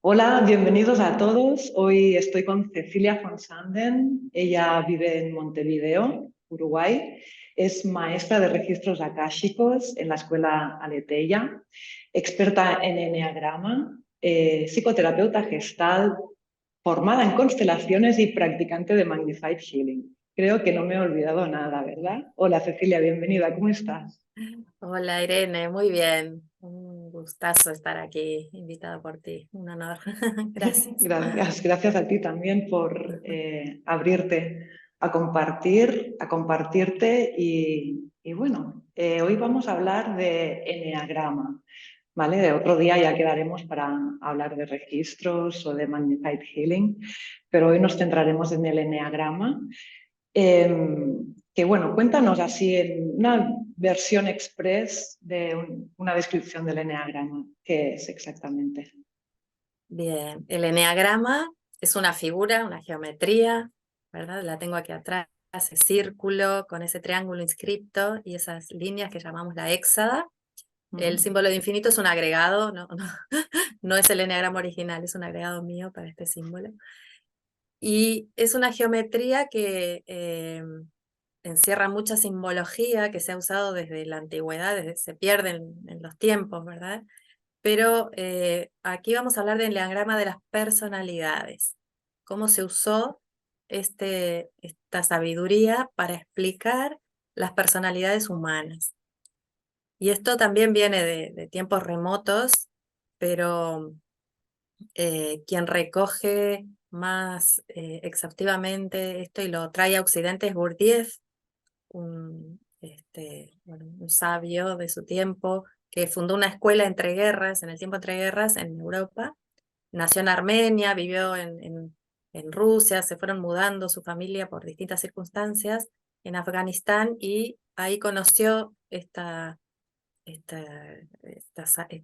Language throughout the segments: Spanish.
Hola, bienvenidos a todos. Hoy estoy con Cecilia von Sanden. Ella vive en Montevideo, Uruguay. Es maestra de registros akáshicos en la escuela Aletheia, experta en eneagrama, psicoterapeuta gestal, formada en constelaciones y practicante de Magnified Healing. Creo que no me he olvidado nada, ¿verdad? Hola Cecilia, bienvenida. ¿Cómo estás? Hola Irene, muy bien. Un gustazo estar aquí, invitada por ti. Un honor. Gracias. Gracias, gracias a ti también por abrirte a compartirte y bueno, hoy vamos a hablar de eneagrama, ¿vale? De otro día ya quedaremos para hablar de registros o de Magnified Healing, pero hoy nos centraremos en el eneagrama. Que bueno, cuéntanos así en una versión express de una descripción del eneagrama, ¿qué es exactamente? Bien, el eneagrama es una figura, una geometría, ¿verdad? La tengo aquí atrás, ese círculo con ese triángulo inscripto y esas líneas que llamamos la héxada. El Ujú. símbolo de infinito es un agregado, no es el eneagrama original, es un agregado mío para este símbolo. Y es una geometría que encierra mucha simbología que se ha usado desde la antigüedad, se pierde en los tiempos, ¿verdad? Pero aquí vamos a hablar del enneagrama de las personalidades. Cómo se usó esta sabiduría para explicar las personalidades humanas. Y esto también viene de tiempos remotos, pero quien recoge más exhaustivamente esto y lo trae a Occidente es Gurdjieff, bueno, un sabio de su tiempo que fundó una escuela entre guerras, en el tiempo entre guerras en Europa. Nació en Armenia, vivió en Rusia, se fueron mudando su familia por distintas circunstancias en Afganistán y ahí conoció este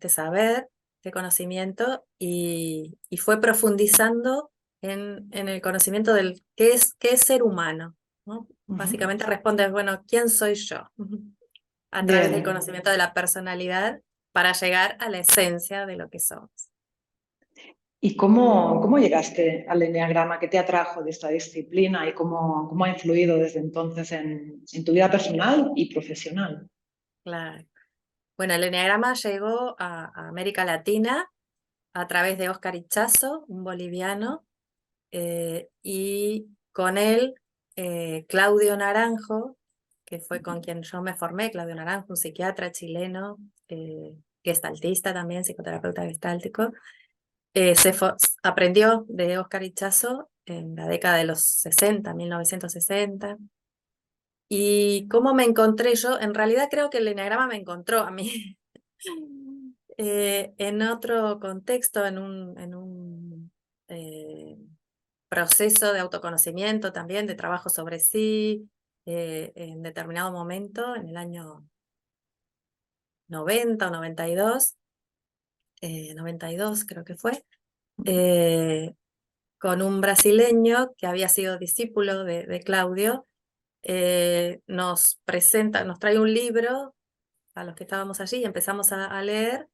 saber, este conocimiento y fue profundizando en el conocimiento del qué es ser humano, ¿no? Ujú. Básicamente responde, bueno, ¿quién soy yo? A través del Bien. conocimiento de la personalidad para llegar a la esencia de lo que somos. ¿Y cómo llegaste al eneagrama? ¿Qué te atrajo de esta disciplina y cómo ha influido desde entonces en tu vida personal y profesional? Claro. Bueno, el eneagrama llegó a América Latina a través de Óscar Ichazo, un boliviano, y con él Claudio Naranjo, que fue con quien yo me formé. Claudio Naranjo, un psiquiatra chileno, gestaltista también, psicoterapeuta gestáltico. Aprendió de Óscar Ichazo en la década de los 60, 1960. ¿Y cómo me encontré yo? En realidad creo que el eneagrama me encontró a mí. En otro contexto, en un proceso de autoconocimiento también, de trabajo sobre sí, en determinado momento, en el año 90 o 92, 92 creo que fue, eh, con un brasileño que había sido discípulo de Claudio. Nos trae un libro a los que estábamos allí y empezamos a leer,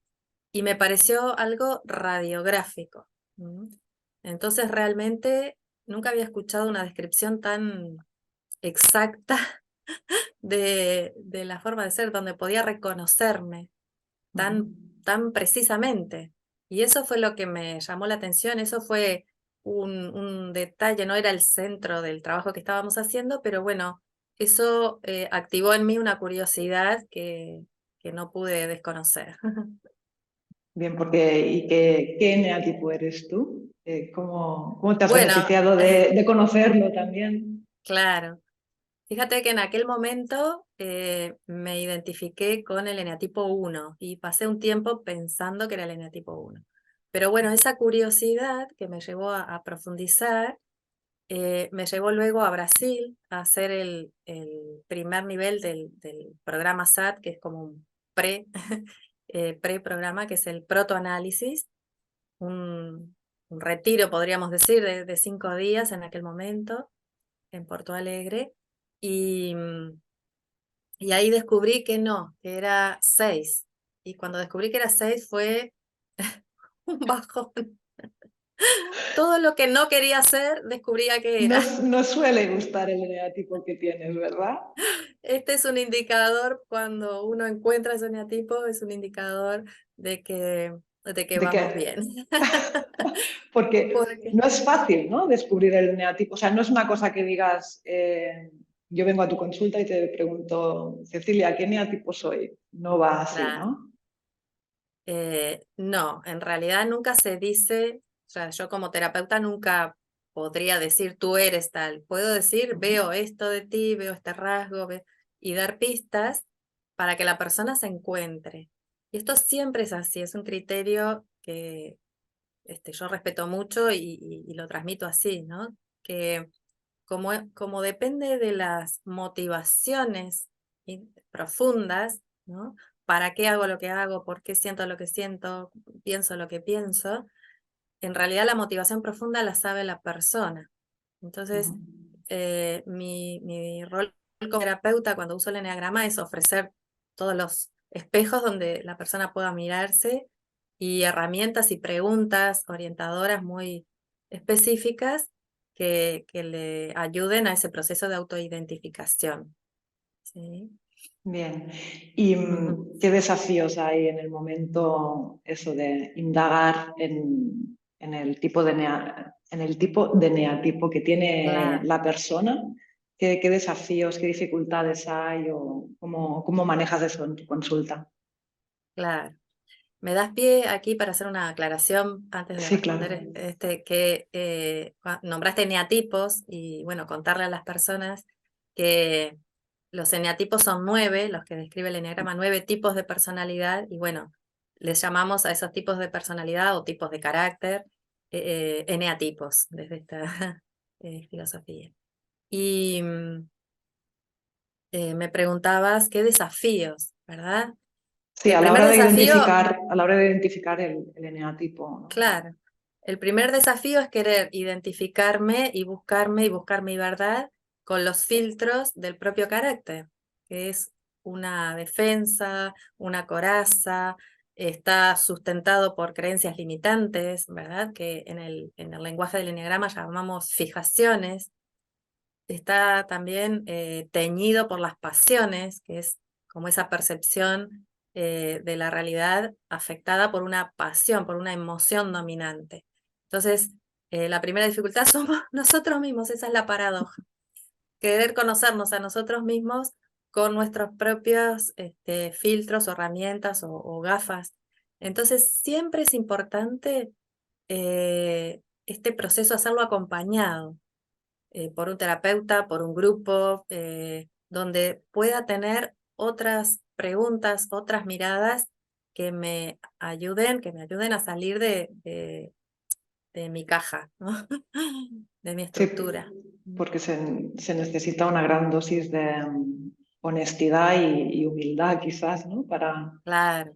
y me pareció algo radiográfico. ¿Mm? Entonces realmente nunca había escuchado una descripción tan exacta de la forma de ser, donde podía reconocerme Ujú. tan precisamente. Y eso fue lo que me llamó la atención, eso fue un detalle, no era el centro del trabajo que estábamos haciendo, pero bueno, eso activó en mí una curiosidad que no pude desconocer. Bien, porque ¿qué eneatipo eres tú? ¿Cómo te has Bueno, beneficiado de conocerlo también? claro. Fíjate que en aquel momento me identifiqué con el eneatipo 1 y pasé un tiempo pensando que era el eneatipo 1. Pero bueno, esa curiosidad que me llevó a profundizar, me llevó luego a Brasil a hacer el primer nivel del programa SAT, que es como un pre-programa, que es el protoanálisis, un, un retiro, podríamos decir, de 5 días en aquel momento, en Porto Alegre. Y, y ahí descubrí que no, que era 6. Y cuando descubrí que era 6 fue un bajón. Todo lo que no quería hacer, descubría que No, era. no suele gustar el eneatipo que tienes, ¿verdad? Este es un indicador, cuando uno encuentra ese eneatipo, es un indicador de que De que, vamos bien. porque Porque, no es fácil, ¿no? Descubrir el eneatipo. O sea, no es una cosa que digas, yo vengo a tu consulta y te pregunto, Cecilia, ¿qué eneatipo soy? No va así, claro, ¿no? no, en realidad nunca se dice, o sea, yo como terapeuta nunca podría decir tú eres tal. Puedo decir, Ujú, veo esto de ti, veo este rasgo, y dar pistas para que la persona se encuentre. Y esto siempre es así, es un criterio que yo respeto mucho y lo transmito así, ¿no? Que como depende de las motivaciones profundas, ¿no? ¿Para qué hago lo que hago? ¿Por qué siento lo que siento? ¿Pienso lo que pienso? En realidad la motivación profunda la sabe la persona. ujú. Entonces, mi rol como terapeuta cuando uso el enneagrama es ofrecer todos los espejos donde la persona pueda mirarse y herramientas y preguntas orientadoras muy específicas que le ayuden a ese proceso de autoidentificación. ¿Sí? Bien. ¿Y Ujú. qué desafíos hay en el momento eso de indagar en el tipo de en el tipo de neatipo que tiene Claro, la persona? ¿Qué desafíos, qué dificultades hay o cómo manejas eso en tu consulta? claro. ¿Me das pie aquí para hacer una aclaración antes de Sí, responder claro. que nombraste eneatipos y bueno, contarle a las personas que los eneatipos son 9, los que describe el eneagrama, 9 tipos de personalidad y bueno, les llamamos a esos tipos de personalidad o tipos de carácter eneatipos desde esta filosofía. Y me preguntabas qué desafíos, ¿verdad? Sí, El primer desafío, a la hora de identificar el eneatipo, ¿no? claro. El primer desafío es querer identificarme y buscar mi verdad con los filtros del propio carácter, que es una defensa, una coraza, está sustentado por creencias limitantes, ¿verdad? Que en el lenguaje del enneagrama llamamos fijaciones. Está también teñido por las pasiones, que es como esa percepción de la realidad afectada por una pasión, por una emoción dominante. Entonces, la primera dificultad somos nosotros mismos, esa es la paradoja. Querer conocernos a nosotros mismos con nuestros propios filtros o herramientas o gafas. Entonces, siempre es importante este proceso hacerlo acompañado por un terapeuta, por un grupo, donde pueda tener otras preguntas, otras miradas que me ayuden a salir de mi caja, ¿no? De mi Sí, estructura. porque se necesita una gran dosis de honestidad y humildad quizás, ¿no? Claro,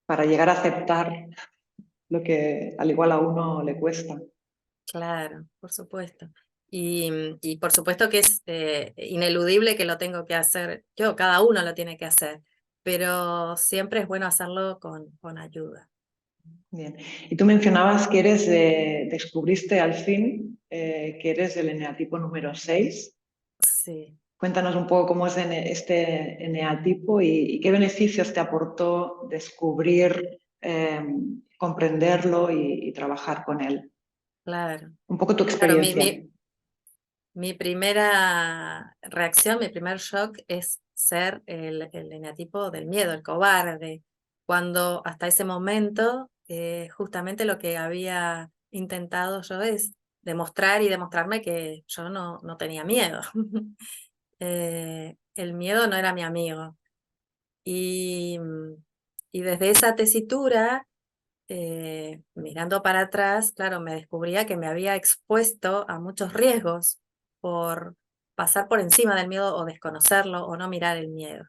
Para llegar a aceptar lo que al igual a uno le cuesta. claro, por supuesto. Y por supuesto que es ineludible que lo tengo que hacer yo, cada uno lo tiene que hacer, pero siempre es bueno hacerlo con ayuda. Bien. Y tú mencionabas que descubriste al fin que eres del eneatipo número 6. Sí. Cuéntanos un poco cómo es este eneatipo y qué beneficios te aportó descubrir, comprenderlo y trabajar con él. Claro, Un poco tu claro, experiencia. mi primera reacción, mi primer shock es ser el eneatipo del miedo, el cobarde, cuando hasta ese momento justamente lo que había intentado yo es demostrar y demostrarme que yo no tenía miedo. El miedo no era mi amigo. Y, y desde esa tesitura mirando para atrás, claro, me descubría que me había expuesto a muchos riesgos por pasar por encima del miedo o desconocerlo o no mirar el miedo.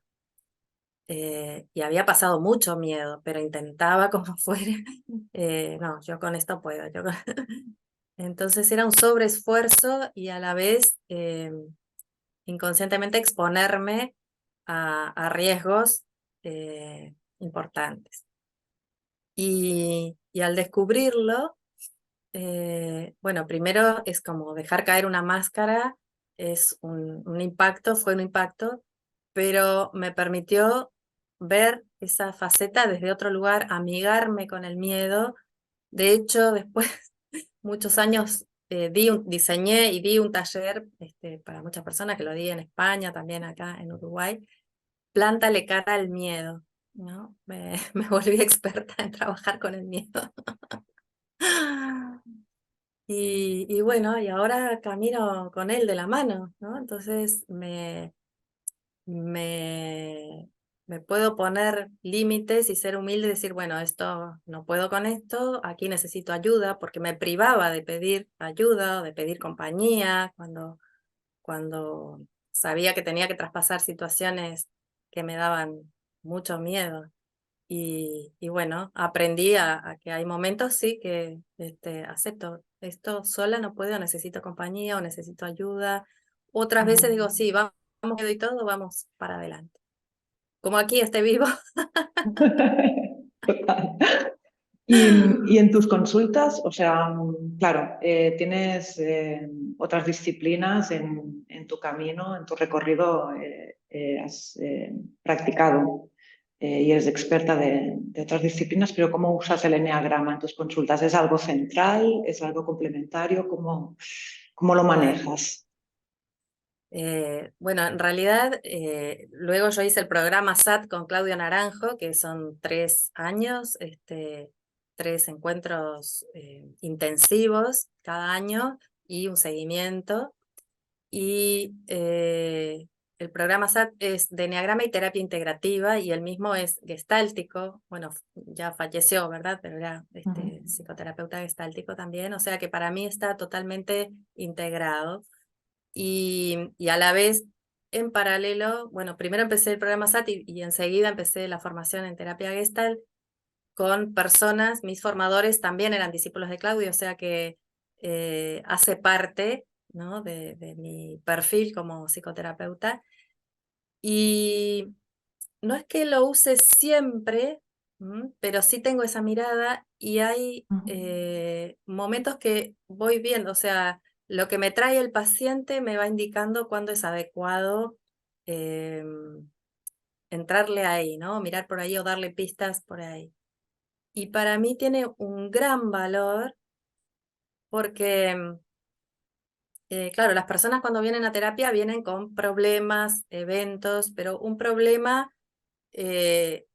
Y había pasado mucho miedo, pero intentaba como fuera, no, yo con esto puedo. Entonces era un sobreesfuerzo y a la vez inconscientemente exponerme a riesgos importantes. Y al descubrirlo, bueno, primero es como dejar caer una máscara, es un impacto, fue un impacto, pero me permitió ver esa faceta desde otro lugar, amigarme con el miedo. De hecho, después, muchos años, diseñé y di un taller para muchas personas, que lo di en España, también acá en Uruguay, Plántale cara al miedo, ¿no? Me volví experta en trabajar con el miedo. Y bueno, y ahora camino con él de la mano, ¿no? Entonces me, me puedo poner límites y ser humilde y decir, bueno, esto no puedo con esto, aquí necesito ayuda, porque me privaba de pedir ayuda o de pedir compañía cuando sabía que tenía que traspasar situaciones que me daban mucho miedo. Y bueno, aprendí a que hay momentos, sí, que acepto, esto sola no puedo, necesito compañía o necesito ayuda. Otras veces digo, sí, vamos y todo, vamos para adelante. Como aquí esté vivo. Total. Y en tus consultas, o sea, claro, tienes otras disciplinas en tu camino, en tu recorrido, has practicado y eres experta de otras disciplinas, pero ¿cómo usas el eneagrama en tus consultas? ¿Es algo central? ¿Es algo complementario? ¿Cómo lo Bueno, manejas? bueno, en realidad, luego yo hice el programa SAT con Claudio Naranjo, que son 3 años, 3 encuentros intensivos cada año y un seguimiento. Y el programa SAT es de eneagrama y terapia integrativa, y el mismo es gestáltico. Bueno, ya falleció, ¿verdad? Pero era Ujú. psicoterapeuta gestáltico también, o sea que para mí está totalmente integrado. Y a la vez, en paralelo, bueno, primero empecé el programa SAT y enseguida empecé la formación en terapia Gestalt con personas, mis formadores también eran discípulos de Claudio, o sea que hace parte, ¿no?, de mi perfil como psicoterapeuta. Y no es que lo use siempre, pero sí tengo esa mirada y hay momentos que voy viendo, o sea, lo que me trae el paciente me va indicando cuándo es adecuado entrarle ahí, ¿no? Mirar por ahí o darle pistas por ahí. Y para mí tiene un gran valor porque, claro, las personas cuando vienen a terapia vienen con problemas, eventos, pero un problema eh,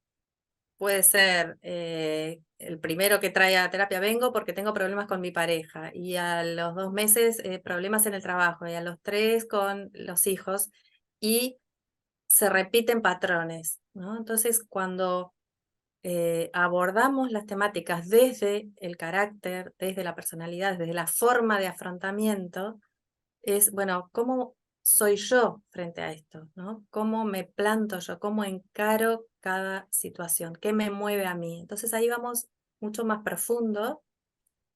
puede ser el primero que trae a terapia, vengo porque tengo problemas con mi pareja, y a los 2 meses problemas en el trabajo, y a los 3 con los hijos, y se repiten patrones, ¿no? Entonces, cuando abordamos las temáticas desde el carácter, desde la personalidad, desde la forma de afrontamiento, es, bueno, ¿cómo soy yo frente a esto? ¿No? ¿Cómo me planto yo? ¿Cómo encaro cada situación? ¿Qué me mueve a mí? Entonces ahí vamos mucho más profundo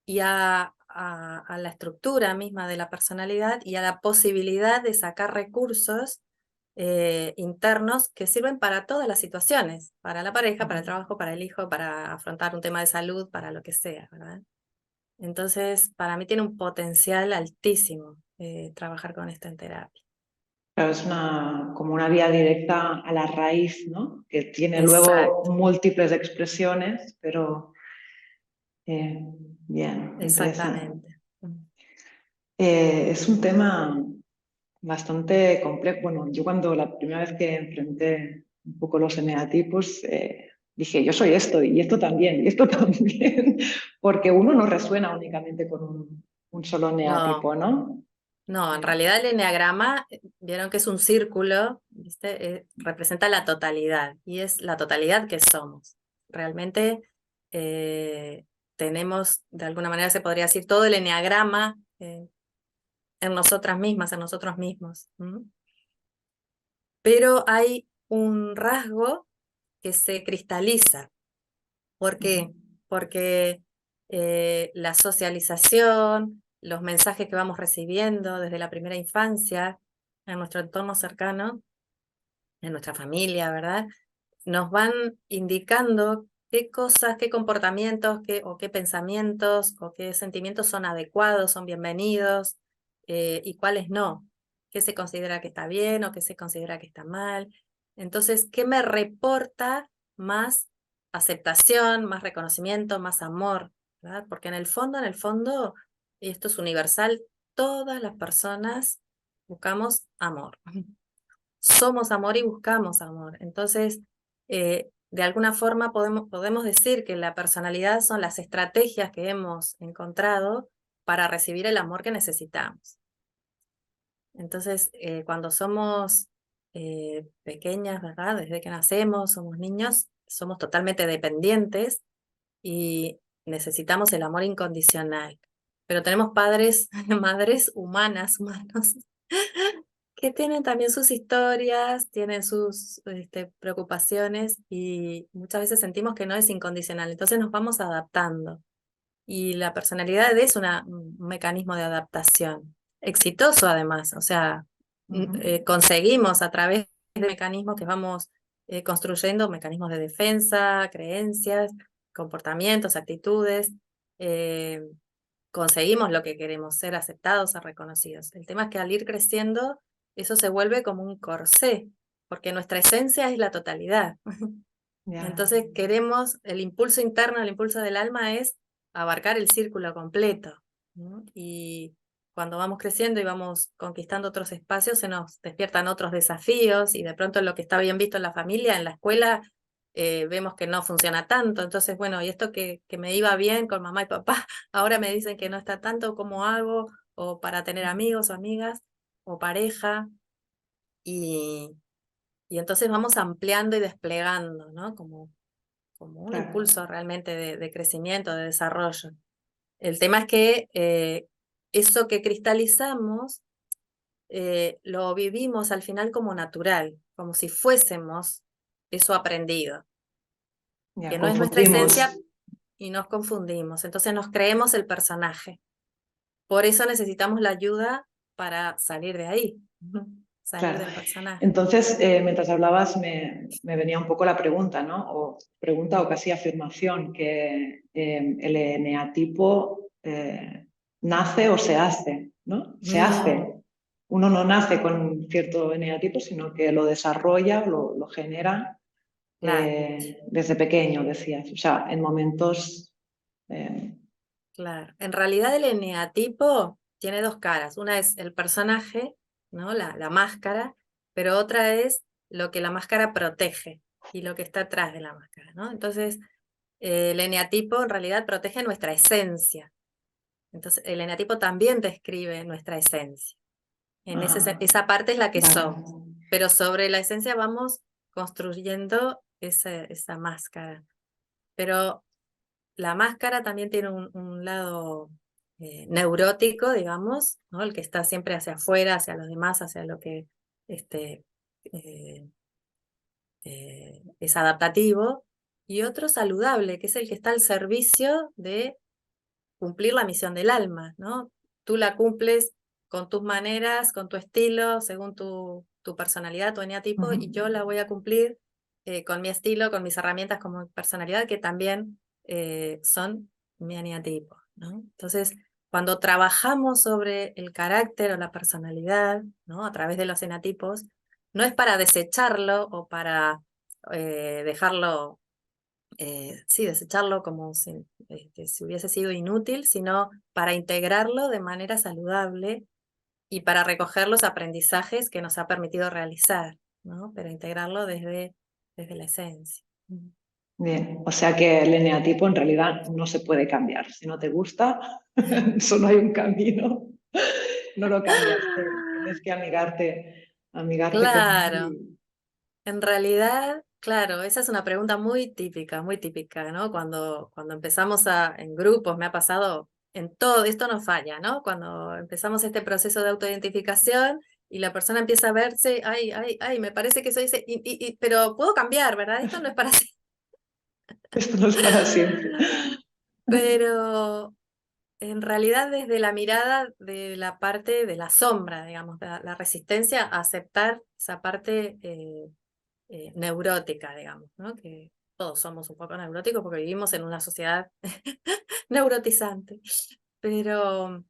y a la estructura misma de la personalidad y a la posibilidad de sacar recursos internos que sirven para todas las situaciones, para la pareja, para el trabajo, para el hijo, para afrontar un tema de salud, para lo que sea, ¿verdad? Entonces, para mí tiene un potencial altísimo trabajar con esto en terapia. Claro, es como una vía directa a la raíz, ¿no? Que tiene luego Exacto, múltiples expresiones, pero eh, bien, interesante. exactamente. Es un tema bastante complejo. Bueno, yo cuando la primera vez que enfrenté un poco los eneatipos, dije, yo soy esto y esto también y esto también, porque uno no resuena únicamente con un solo No, eneatipo, ¿no? no, en Eh, realidad el eneagrama, vieron que es un círculo, ¿viste? Representa la totalidad y es la totalidad que somos. Realmente eh, tenemos, de alguna manera se podría decir, todo el eneagrama en nosotras mismas, en nosotros mismos. Pero hay un rasgo que se cristaliza. ¿Por qué? Porque la socialización, los mensajes que vamos recibiendo desde la primera infancia, en nuestro entorno cercano, en nuestra familia, ¿verdad? Nos van indicando qué cosas, qué comportamientos, qué pensamientos o qué sentimientos son adecuados, son bienvenidos, y cuáles no. Qué se considera que está bien o qué se considera que está mal. Entonces, ¿qué me reporta más aceptación, más reconocimiento, más amor? ¿Verdad? Porque en el fondo, y esto es universal, todas las personas buscamos amor. Somos amor y buscamos amor. Entonces, de alguna forma podemos decir que la personalidad son las estrategias que hemos encontrado para recibir el amor que necesitamos. Entonces, cuando somos pequeñas, ¿verdad? Desde que nacemos, somos niños, somos totalmente dependientes y necesitamos el amor incondicional. Pero tenemos padres, madres humanos, que tienen también sus historias, tienen sus preocupaciones y muchas veces sentimos que no es incondicional. Entonces nos vamos adaptando. Y la personalidad es un mecanismo de adaptación, exitoso además. O sea, conseguimos a través de mecanismos que vamos construyendo, mecanismos de defensa, creencias, comportamientos, actitudes, conseguimos lo que queremos, ser aceptados, ser reconocidos. El tema es que al ir creciendo, eso se vuelve como un corsé, porque nuestra esencia es la totalidad. Entonces queremos, el impulso interno, el impulso del alma es abarcar el círculo completo, ¿no? Y cuando vamos creciendo y vamos conquistando otros espacios, se nos despiertan otros desafíos y de pronto lo que está bien visto en la familia, en la escuela, vemos que no funciona tanto. Entonces, bueno, y esto que me iba bien con mamá y papá, ahora me dicen que no está tanto, ¿cómo hago? O para tener amigos o amigas o pareja. Y entonces vamos ampliando y desplegando, ¿no? Como un impulso realmente de crecimiento, de desarrollo. El tema es que eso que cristalizamos lo vivimos al final como natural, como si fuésemos eso aprendido, que no es nuestra esencia y nos confundimos. Entonces nos creemos el personaje. Por eso necesitamos la ayuda para salir de ahí, salir del personaje. Entonces, mientras hablabas me venía un poco la pregunta, ¿no? O pregunta o casi afirmación, que el eneatipo nace o se hace, ¿no? Se hace. Uno no nace con cierto eneatipo, sino que lo desarrolla, lo genera desde pequeño, decías. O sea, en momentos... Claro, en realidad el eneatipo tiene dos caras. Una es el personaje, ¿no? La máscara, pero otra es lo que la máscara protege y lo que está atrás de la máscara, ¿no? Entonces, el eneatipo en realidad protege nuestra esencia. Entonces, el eneatipo también describe nuestra esencia. Esa parte es la que somos, pero sobre la esencia vamos construyendo esa máscara. Pero la máscara también tiene un lado neurótico, digamos, ¿no? El que está siempre hacia afuera, hacia los demás, hacia lo que eh, es adaptativo, y otro saludable, que es el que está al servicio de cumplir la misión del alma, ¿no? Tú la cumples con tus maneras, con tu estilo, según tu personalidad, tu eneatipo, y yo la voy a cumplir con mi estilo, con mis herramientas como personalidad, que también son mi eneatipo, ¿no? Entonces, cuando trabajamos sobre el carácter o la personalidad, ¿no? A través de los eneatipos, no es para desecharlo o para dejarlo sí, desecharlo como si hubiese sido inútil, sino para integrarlo de manera saludable y para recoger los aprendizajes que nos ha permitido realizar, ¿no? Pero integrarlo desde la esencia. Bien, o sea que el eneatipo en realidad no se puede cambiar. Si no te gusta, solo hay un camino. No lo cambias, tienes que amigarte con Claro, él. en realidad, claro, esa es una pregunta muy típica, ¿no? Cuando empezamos en grupos, me ha pasado en todo, esto no falla, ¿no? Cuando empezamos este proceso de autoidentificación y la persona empieza a verse, ay, me parece que soy ese, pero puedo cambiar, ¿verdad? Esto no es para siempre. Esto no es para siempre. Pero en realidad desde la mirada de la parte de la sombra, digamos, la resistencia a aceptar esa parte neurótica, digamos, ¿no? todos somos un poco neuróticos porque vivimos en una sociedad neurotizante, pero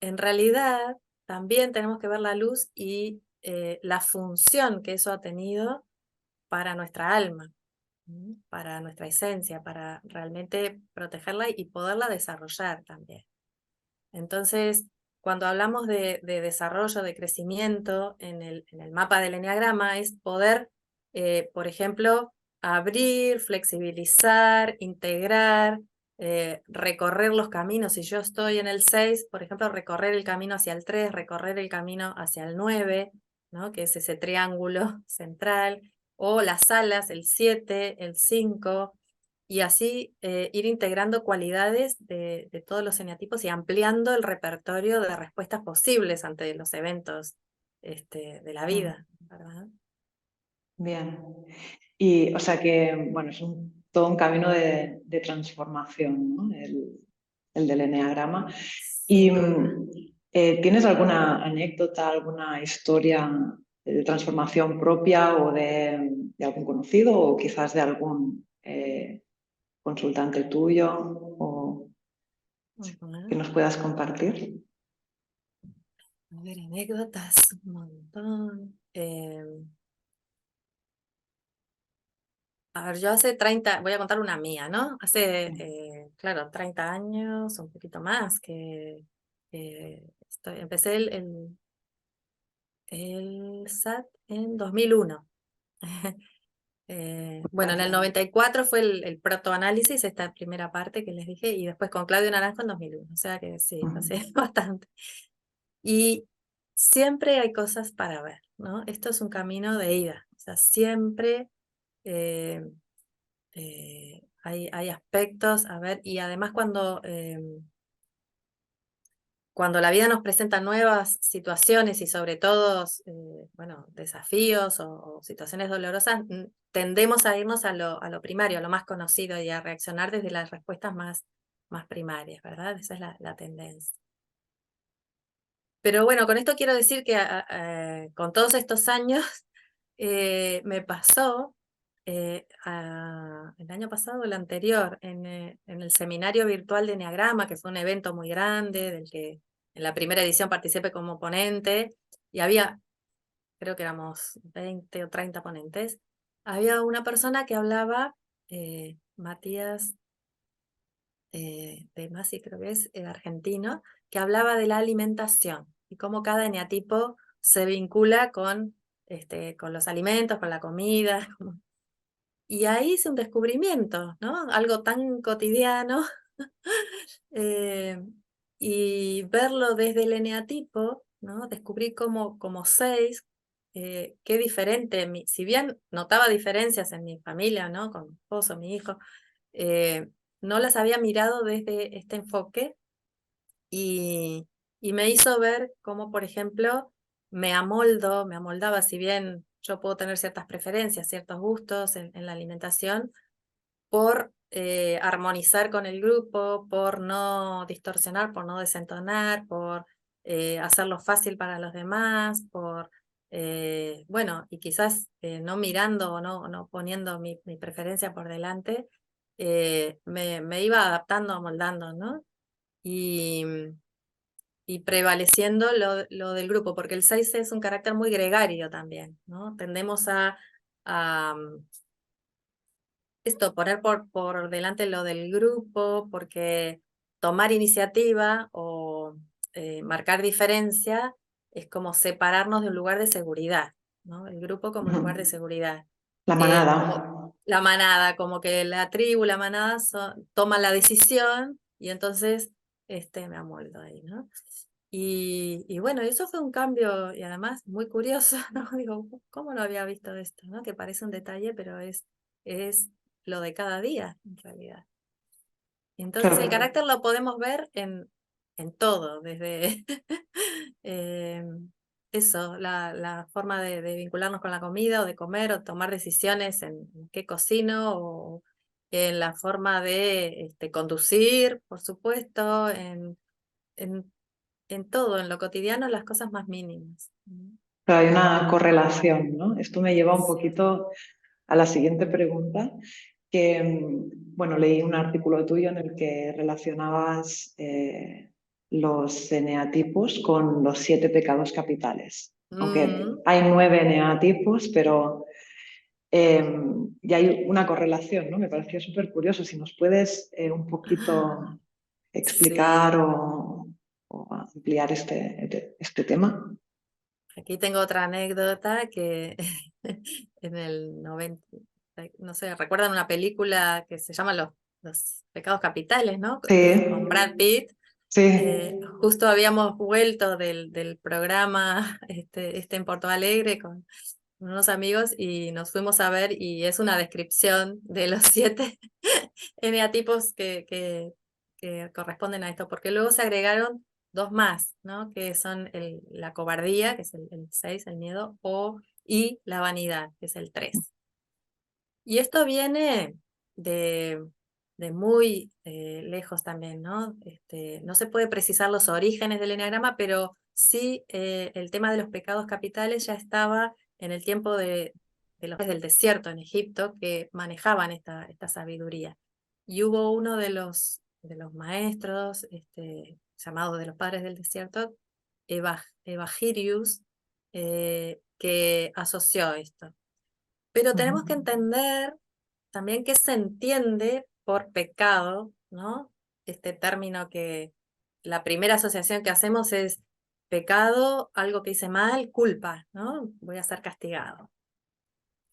en realidad también tenemos que ver la luz y la función que eso ha tenido para nuestra alma, para nuestra esencia, para realmente protegerla y poderla desarrollar también. Entonces, cuando hablamos de desarrollo, de crecimiento en el mapa del eneagrama, es poder, por ejemplo, abrir, flexibilizar, integrar, recorrer los caminos. Si yo estoy en el 6, por ejemplo, recorrer el camino hacia el 3, recorrer el camino hacia el 9, ¿no? Que es ese triángulo central, o las alas, el 7, el 5, y así ir integrando cualidades de todos los eneatipos y ampliando el repertorio de respuestas posibles ante los eventos de la Mm, vida, ¿verdad? bien. Y, o sea que, bueno, es todo un camino de transformación, ¿no? El del eneagrama. ¿Y Sin duda. tienes alguna anécdota, alguna historia de transformación propia o de algún conocido o quizás de algún consultante tuyo o que Ujú. nos puedas compartir? A ver, anécdotas, un montón. A ver, yo hace 30, voy a contar una mía, ¿no? Hace, Sí. claro, 30 años, un poquito más, empecé el SAT en 2001. Bueno, en el 94 fue el protoanálisis, esta primera parte que les dije, y después con Claudio Naranjo en 2001, o sea que sí, Ujú. pasé bastante. Y siempre hay cosas para ver, ¿no? Esto es un camino de ida, o sea, siempre eh, hay aspectos a ver, y además cuando la vida nos presenta nuevas situaciones y sobre todo, bueno, desafíos o situaciones dolorosas, tendemos a irnos a lo primario, a lo más conocido y a reaccionar desde las respuestas más primarias, ¿verdad? Esa es la tendencia. Pero bueno, con esto quiero decir que con todos estos años me pasó el año pasado, el anterior, en el seminario virtual de Enneagrama, que fue un evento muy grande, del que en la primera edición participé como ponente, y había, creo que éramos 20 o 30 ponentes, había una persona que hablaba, Matías de Masi, creo que es argentino, que hablaba de la alimentación y cómo cada eneatipo se vincula con los alimentos, con la comida. Y ahí hice un descubrimiento, ¿no? Algo tan cotidiano, eh, y verlo desde el eneatipo, ¿no? Descubrí como 6, qué diferente, si bien notaba diferencias en mi familia, ¿no? Con mi esposo, mi hijo, eh, no las había mirado desde este enfoque y, y me hizo ver cómo, por ejemplo, me amoldaba, si bien yo puedo tener ciertas preferencias, ciertos gustos en la alimentación, por armonizar con el grupo, por no distorsionar, por no desentonar, por hacerlo fácil para los demás, bueno, y quizás no mirando o no poniendo mi preferencia por delante, me iba adaptando, amoldando, ¿no? Y, y prevaleciendo lo del grupo, porque el 6 es un carácter muy gregario también, ¿no? Tendemos a esto, poner por delante lo del grupo, porque tomar iniciativa o marcar diferencia es como separarnos de un lugar de seguridad, ¿no? El grupo como lugar de Ujú. seguridad. La manada. Como la manada, como que la tribu, la manada toma la decisión y entonces me amoldo ahí, ¿no? Y bueno, eso fue un cambio y además muy curioso, ¿no? Digo, ¿cómo no había visto esto, ¿no? Que parece un detalle, pero es lo de cada día, en realidad. Y entonces el Claro. carácter lo podemos ver en todo, desde eh, eso, la forma de vincularnos con la comida o de comer o tomar decisiones en qué cocino o en la forma de conducir, por supuesto, en, en todo, en lo cotidiano, las cosas más mínimas. Pero hay una correlación, ¿no? Esto me lleva un Sí. poquito a la siguiente pregunta, que, bueno, leí un artículo tuyo en el que relacionabas los eneatipos con los 7 pecados capitales. Aunque Mm, hay 9 eneatipos, pero ya hay una correlación, ¿no? Me pareció súper curioso. Si nos puedes un poquito explicar sí, o ampliar este tema. aquí tengo otra anécdota que en el 90, no sé, ¿recuerdan una película que se llama Los Pecados Capitales, ¿no? Con Sí, Brad Pitt. sí. Justo habíamos vuelto del programa este en Porto Alegre con unos amigos y nos fuimos a ver y es una descripción de los 7 eneatipos que corresponden a esto, porque luego se agregaron 2 más, ¿no? Que son la cobardía, que es el 6, el miedo, y la vanidad, que es el 3. Y esto viene de, de muy lejos también, ¿no? No se puede precisar los orígenes del eneagrama, pero sí el tema de los pecados capitales ya estaba en el tiempo de los del desierto en Egipto, que manejaban esta sabiduría. Y hubo uno de los maestros, llamado de los padres del desierto, Evagirius, que asoció esto. Pero tenemos que entender también qué se entiende por pecado, ¿no? Este término que la primera asociación que hacemos es pecado, algo que hice mal, culpa, ¿no? Voy a ser castigado.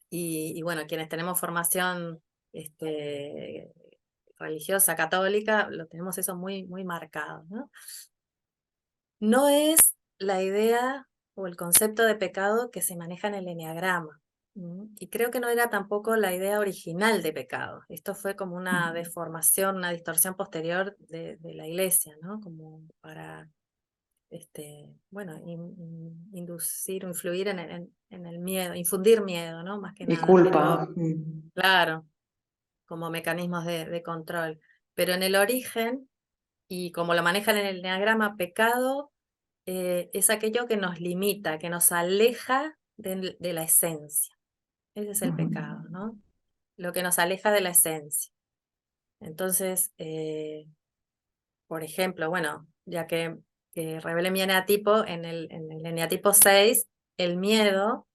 Y bueno, quienes tenemos formación religiosa, católica, lo tenemos eso muy, muy marcado, ¿no? No es la idea o el concepto de pecado que se maneja en el eneagrama. Y creo que no era tampoco la idea original de pecado. Esto fue como una deformación, una distorsión posterior de la iglesia, ¿no? Como para, bueno, inducir o influir en el miedo, infundir miedo, ¿no? Más que Y nada. Pero, culpa. claro, como mecanismos de control. Pero en el origen, y como lo manejan en el eneagrama, pecado es aquello que nos limita, que nos aleja de la esencia. Ese es el pecado, ¿no? Lo que nos aleja de la esencia. Entonces, por ejemplo, bueno, ya que revelé mi eneatipo, en el eneatipo 6, el miedo,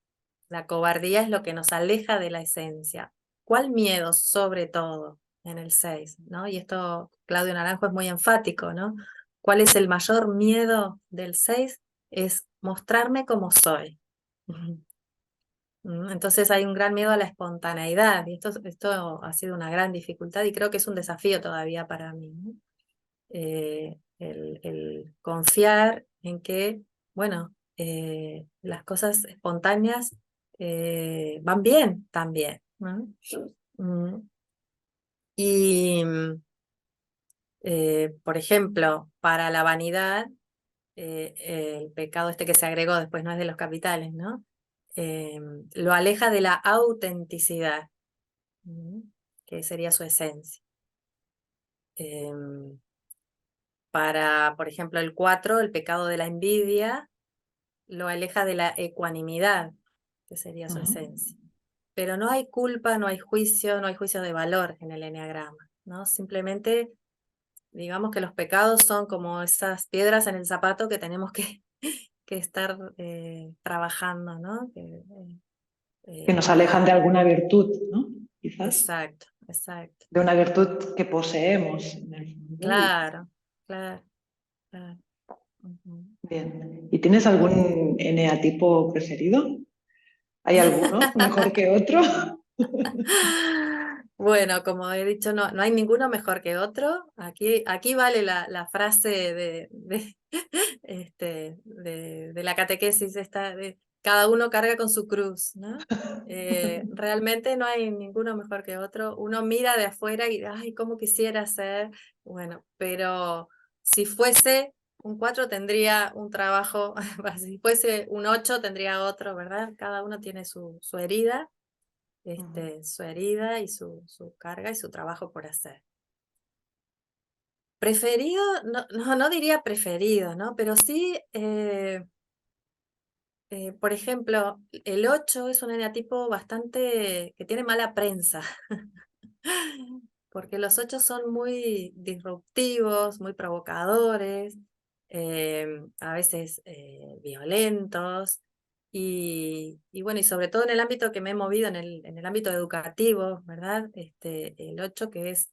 la cobardía es lo que nos aleja de la esencia. ¿Cuál miedo sobre todo en el 6? ¿No? Y esto Claudio Naranjo es muy enfático, ¿no? ¿Cuál es el mayor miedo del 6? Es mostrarme como soy. Entonces hay un gran miedo a la espontaneidad y esto ha sido una gran dificultad y creo que es un desafío todavía para mí, ¿no? El confiar en que, bueno, las cosas espontáneas van bien también, ¿no? Mm, Y, por ejemplo, para la vanidad, el pecado este que se agregó después no es de los capitales, ¿no? Lo aleja de la autenticidad, ¿no? Que sería su esencia. Para, por ejemplo, el 4, el pecado de la envidia, lo aleja de la ecuanimidad, que sería su esencia. Pero no hay culpa, no hay juicio de valor en el eneagrama, ¿no? Simplemente, digamos que los pecados son como esas piedras en el zapato que tenemos que estar trabajando, ¿no? Que nos alejan de alguna virtud, ¿no? Quizás. Exacto, exacto. De una virtud que poseemos en el fondo. Claro, claro, claro. Ujú. Bien. ¿Y tienes algún eneatipo preferido? ¿Hay alguno mejor que otro? Bueno, como he dicho, no hay ninguno mejor que otro. Aquí vale la frase de la catequesis, esta de cada uno carga con su cruz, ¿no? Realmente no hay ninguno mejor que otro. Uno mira de afuera y, ay, cómo quisiera ser. Bueno, pero si fuese un 4 tendría un trabajo, si fuese un 8 tendría otro, ¿verdad? Cada uno tiene su herida, su herida y su carga y su trabajo por hacer. Preferido, no diría preferido, ¿no? Pero sí, por ejemplo, el 8 es un eneatipo bastante que tiene mala prensa. Porque los 8 son muy disruptivos, muy provocadores, a veces violentos, y bueno, y sobre todo en el ámbito que me he movido, en el ámbito educativo, ¿verdad? El 8 que es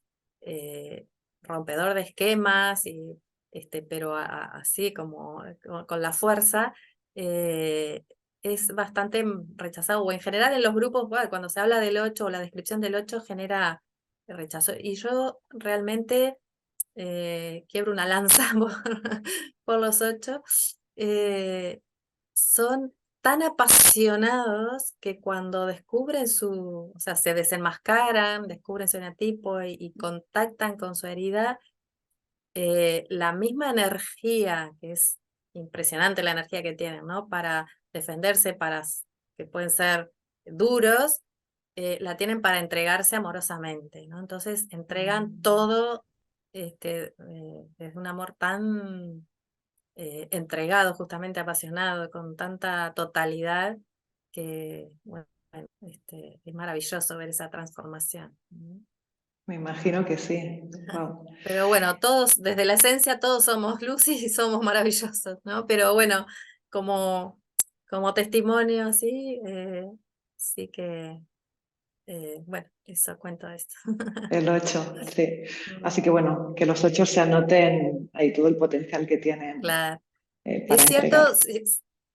rompedor de esquemas, pero así como con la fuerza, eh, es bastante rechazado, o en general en los grupos, bueno, cuando se habla del 8 o la descripción del 8 genera rechazo. Y yo realmente quiebro una lanza por los 8. eh, Son tan apasionados que cuando descubren o sea, se desenmascaran, descubren su eneatipo y contactan con su herida, la misma energía, que es impresionante la energía que tienen, ¿no? Para defenderse, que pueden ser duros, la tienen para entregarse amorosamente, ¿no? Entonces entregan todo desde un amor tan entregado, justamente apasionado, con tanta totalidad, que bueno, es maravilloso ver esa transformación, ¿no? Me imagino que sí. Wow. Pero bueno, todos, desde la esencia, todos somos luz y somos maravillosos, ¿no? Pero bueno, como testimonio, sí, sí que, bueno, eso cuento esto. El 8, sí. Así Mm, que bueno, que los 8 se anoten ahí todo el potencial que tienen Claro. para Es cierto, entregar.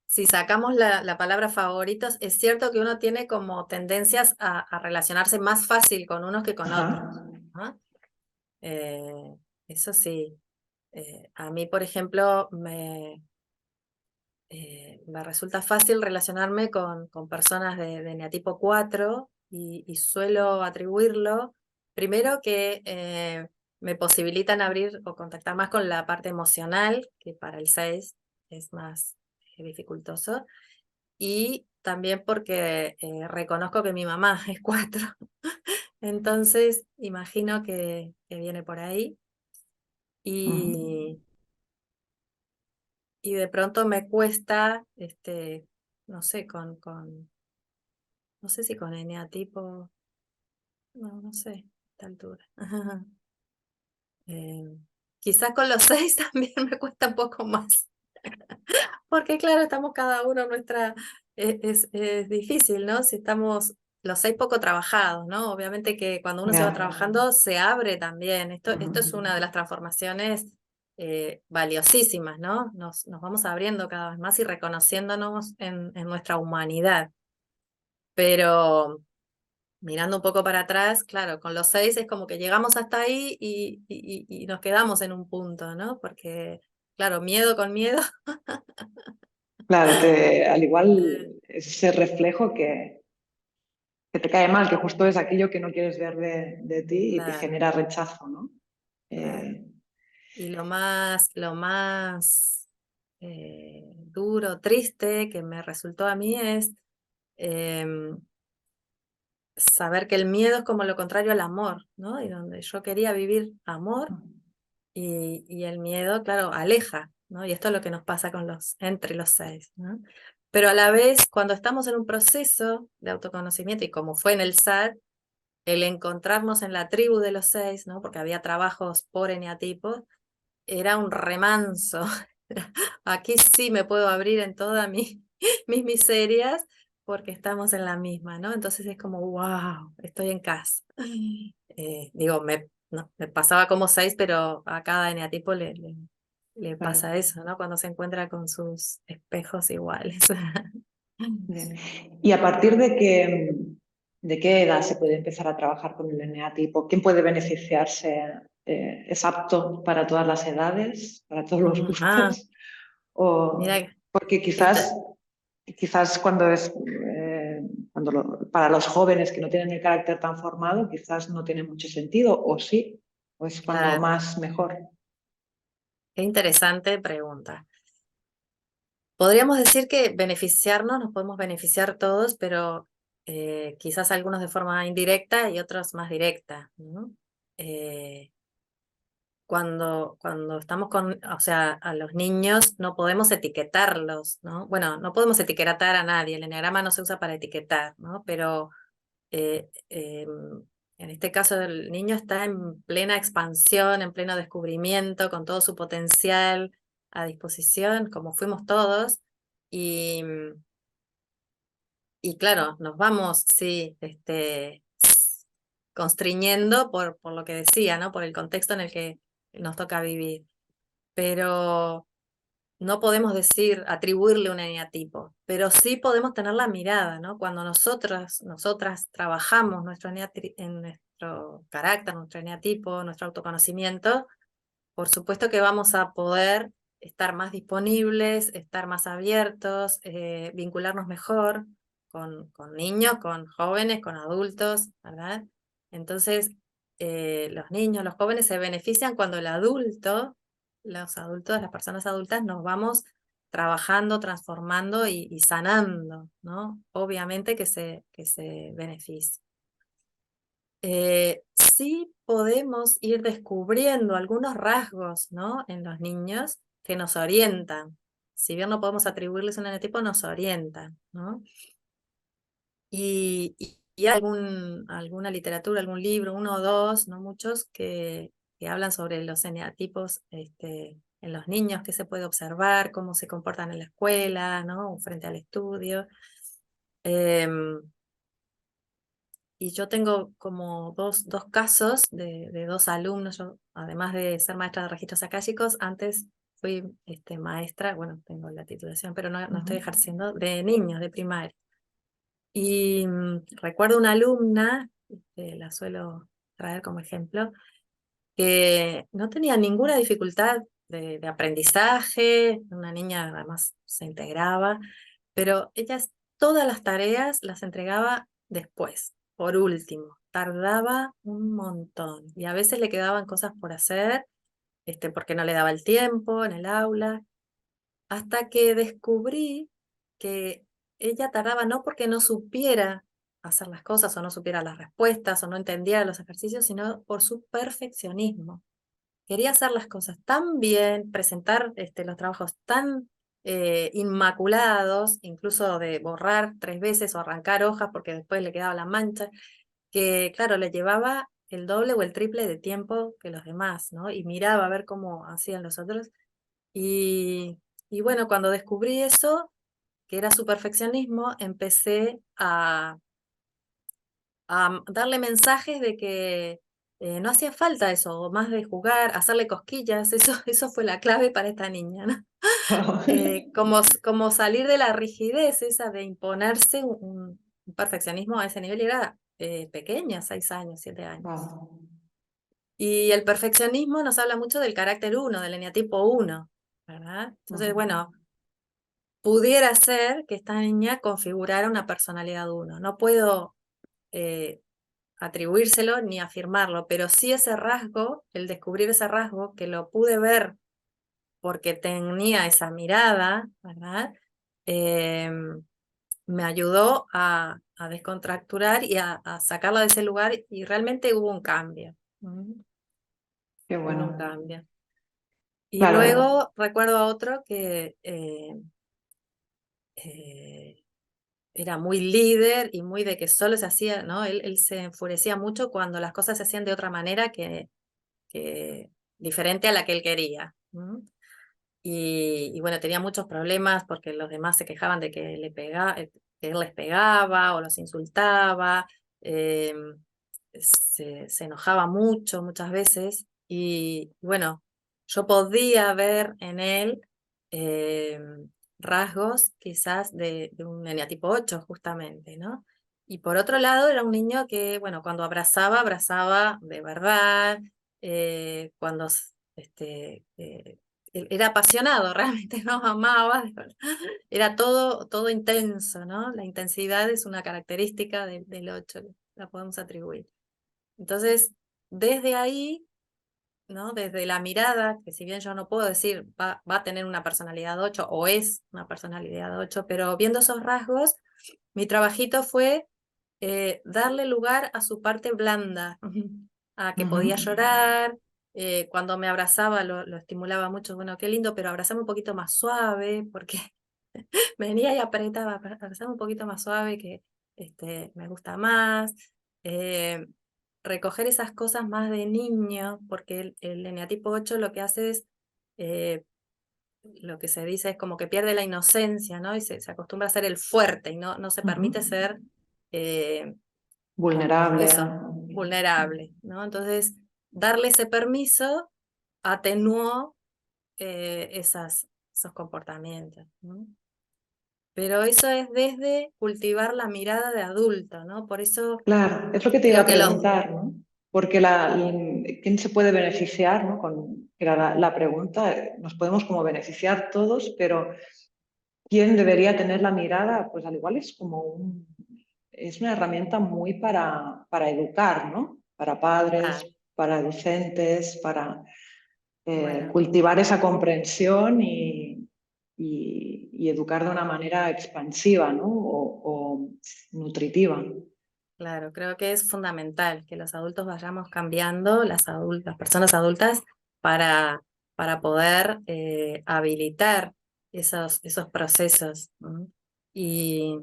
si sacamos la palabra favoritos, es cierto que uno tiene como tendencias a relacionarse más fácil con unos que con Ajá. otros, ¿no? Eh, Eso sí. A mí, por ejemplo, me resulta fácil relacionarme con personas de eneatipo 4 y suelo atribuirlo, primero que me posibilitan abrir o contactar más con la parte emocional, que para el 6 es más dificultoso, y también porque reconozco que mi mamá es 4, entonces imagino que viene por ahí. Ujú. Y de pronto me cuesta, no sé, no sé si con eneatipo, no sé, a esta altura. Eh, Quizás con los 6 también me cuesta un poco más, porque claro, estamos cada uno en nuestra, es difícil, ¿no? Si estamos los 6 poco trabajados, ¿no? Obviamente que cuando uno se va Ya. trabajando se abre también. Esto es una de Ujú. las transformaciones valiosísimas, ¿no? Nos vamos abriendo cada vez más y reconociéndonos en nuestra humanidad. Pero mirando un poco para atrás, claro, con los 6 es como que llegamos hasta ahí y nos quedamos en un punto, ¿no? Porque, claro, miedo con miedo. Claro, al igual eh, es ese reflejo que te cae mal, que justo es aquello que no quieres ver de ti y te Claro, genera rechazo, ¿no? claro. Eh, Y lo más duro, triste que me resultó a mí es em, saber que el miedo es como lo contrario al amor, ¿no? Y donde yo quería vivir amor y el miedo, claro, aleja, ¿no? Y esto es lo que nos pasa entre los 6, ¿no? Pero a la vez, cuando estamos en un proceso de autoconocimiento, y como fue en el SAT, el encontrarnos en la tribu de los 6, ¿no? Porque había trabajos por eneatipos, era un remanso. Aquí sí me puedo abrir en todas mis miserias porque estamos en la misma, ¿no? Entonces es como, wow, estoy en casa. Digo, no, me pasaba como 6, pero a cada eneatipo le pasa claro. eso, ¿no? Cuando se encuentra con sus espejos iguales. Bien. ¿Y a partir de qué edad se puede empezar a trabajar con el eneatipo? ¿Quién puede beneficiarse? ¿Es apto para todas las edades, para todos los Ah, gustos? O, mira, porque esta, quizás cuando para los jóvenes que no tienen el carácter tan formado, quizás no tiene mucho sentido, o sí, o es cuando claro, más mejor. qué interesante pregunta. Podríamos decir que beneficiarnos, nos podemos beneficiar todos, pero quizás algunos de forma indirecta y otros más directa, ¿no? Eh, cuando estamos o sea, a los niños no podemos etiquetarlos, ¿no? Bueno, no podemos etiquetar a nadie, el eneagrama no se usa para etiquetar, ¿no? Pero en este caso el niño está en plena expansión, en pleno descubrimiento, con todo su potencial a disposición, como fuimos todos, y, y claro, nos vamos, sí, constriñendo por lo que decía, ¿no? Por el contexto en el que nos toca vivir. Pero no podemos decir, atribuirle un eneatipo, pero sí podemos tener la mirada, ¿no? Cuando nosotras trabajamos en nuestro carácter, nuestro eneatipo, nuestro autoconocimiento, por supuesto que vamos a poder estar más disponibles, estar más abiertos, vincularnos mejor con niños, con jóvenes, con adultos, ¿verdad? Entonces, los niños, los jóvenes se benefician cuando el adulto, los adultos, las personas adultas, nos vamos trabajando, transformando y sanando, ¿no? Obviamente que se beneficia. Sí podemos ir descubriendo algunos rasgos, ¿no? En los niños que nos orientan. Si bien no podemos atribuirles un eneatipo, nos orientan, ¿no? Y hay alguna literatura, algún libro, uno o dos, no muchos, que hablan sobre los eneatipos en los niños, qué se puede observar, cómo se comportan en la escuela, ¿no? Frente al estudio. Em, Y yo tengo como dos casos de dos alumnos. Yo, además de ser maestra de registros akáshicos, antes fui maestra, bueno, tengo la titulación, pero no estoy ejerciendo, de niños, de primaria. Y recuerdo una alumna, la suelo traer como ejemplo, que no tenía ninguna dificultad de aprendizaje, una niña además se integraba, pero ella todas las tareas las entregaba después, por último, tardaba un montón y a veces le quedaban cosas por hacer, porque no le daba el tiempo en el aula, hasta que descubrí que ella tardaba no porque no supiera hacer las cosas o no supiera las respuestas o no entendiera los ejercicios, sino por su perfeccionismo. Quería hacer las cosas tan bien, presentar los trabajos tan inmaculados, incluso de borrar 3 veces o arrancar hojas porque después le quedaba la mancha, que claro, le llevaba el doble o el triple de tiempo que los demás, ¿no? Y miraba a ver cómo hacían los otros. Y, y bueno, cuando descubrí eso, que era su perfeccionismo, empecé a darle mensajes de que no hacía falta eso, o más de jugar, hacerle cosquillas, eso fue la clave para esta niña, ¿no? Como salir de la rigidez esa de imponerse un perfeccionismo a ese nivel, y era pequeña, 6 años, 7 años. Wow. Y el perfeccionismo nos habla mucho del carácter 1, del eneatipo 1, ¿verdad? Entonces, bueno, pudiera ser que esta niña configurara una personalidad 1. No puedo atribuírselo ni afirmarlo, pero sí ese rasgo, el descubrir ese rasgo, que lo pude ver porque tenía esa mirada, ¿verdad? Me ayudó a descontracturar y a sacarla de ese lugar y realmente hubo un cambio. Qué Hubo un bueno. cambio. Y Claro. luego recuerdo a otro que eh, era muy líder y muy de que solo se hacía, ¿no? Él se enfurecía mucho cuando las cosas se hacían de otra manera que diferente a la que él quería. Y bueno, tenía muchos problemas porque los demás se quejaban de que, que él les pegaba o los insultaba, se enojaba mucho muchas veces y bueno, yo podía ver en él rasgos quizás de un eneatipo 8 justamente, ¿no? Y por otro lado era un niño que, bueno, cuando abrazaba, abrazaba de verdad, cuando era apasionado, realmente nos amaba, de verdad. Era todo intenso, ¿no? La intensidad es una característica del 8, la podemos atribuir. Entonces, desde ahí, ¿no? Desde la mirada, que si bien yo no puedo decir va a tener una personalidad 8 o es una personalidad 8, pero viendo esos rasgos, mi trabajito fue darle lugar a su parte blanda, a que podía llorar, cuando me abrazaba lo estimulaba mucho, bueno, qué lindo, pero abrazame un poquito más suave, porque venía y apretaba, abrazame un poquito más suave que me gusta más. recoger esas cosas más de niño, porque el eneatipo 8 lo que hace es, lo que se dice es como que pierde la inocencia, ¿no? Y se acostumbra a ser el fuerte y no se permite Ujú. ser Vulnerable. eso, vulnerable, ¿no? Entonces, darle ese permiso atenuó esos comportamientos, ¿no? Pero eso es desde cultivar la mirada de adulto, ¿no? Por eso Claro, es lo que te iba creo a que preguntar, ¿no? Porque ¿quién se puede beneficiar, ¿no? Era la pregunta, nos podemos como beneficiar todos, pero ¿quién debería tener la mirada? Pues al igual es como es una herramienta muy para educar, ¿no? Para ah, padres, para docentes, para bueno, cultivar esa comprensión y educar de una manera expansiva, ¿no? O nutritiva. claro, creo que es fundamental que los adultos vayamos cambiando, las personas adultas, para, para poder habilitar esos procesos, ¿no? Y,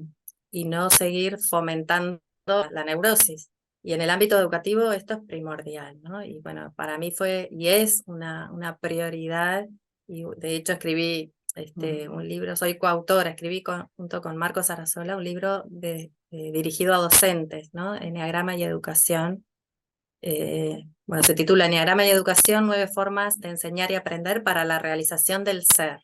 y no seguir fomentando la neurosis. Y en el ámbito educativo esto es primordial, ¿no? Y bueno, para mí fue y es una prioridad, y de hecho escribí un libro, soy coautora, escribí junto con Marcos Sarasola un libro dirigido a docentes, ¿no? Enneagrama y educación. Bueno, se titula Enneagrama y educación, 9 formas de enseñar y aprender para la realización del ser.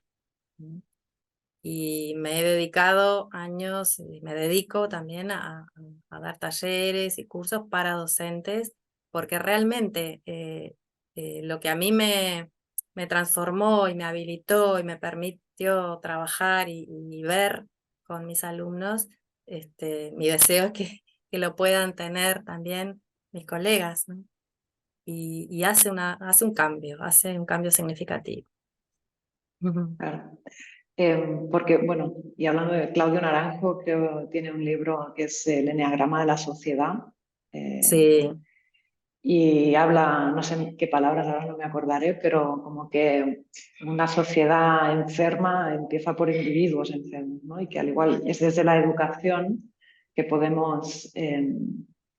Y me he dedicado años, y me dedico también a dar talleres y cursos para docentes, porque realmente lo que a mí me transformó y me habilitó y me permitió trabajar y ver con mis alumnos, mi deseo es que lo puedan tener también mis colegas, ¿no? Y hace un cambio significativo. Ujú. Claro. Porque, bueno, y hablando de Claudio Naranjo, creo que tiene un libro que es El Eneagrama de la Sociedad. eh, Sí, y habla, no sé en qué palabras, ahora no me acordaré, pero como que una sociedad enferma empieza por individuos enfermos, ¿no? Y que al igual es desde la educación que podemos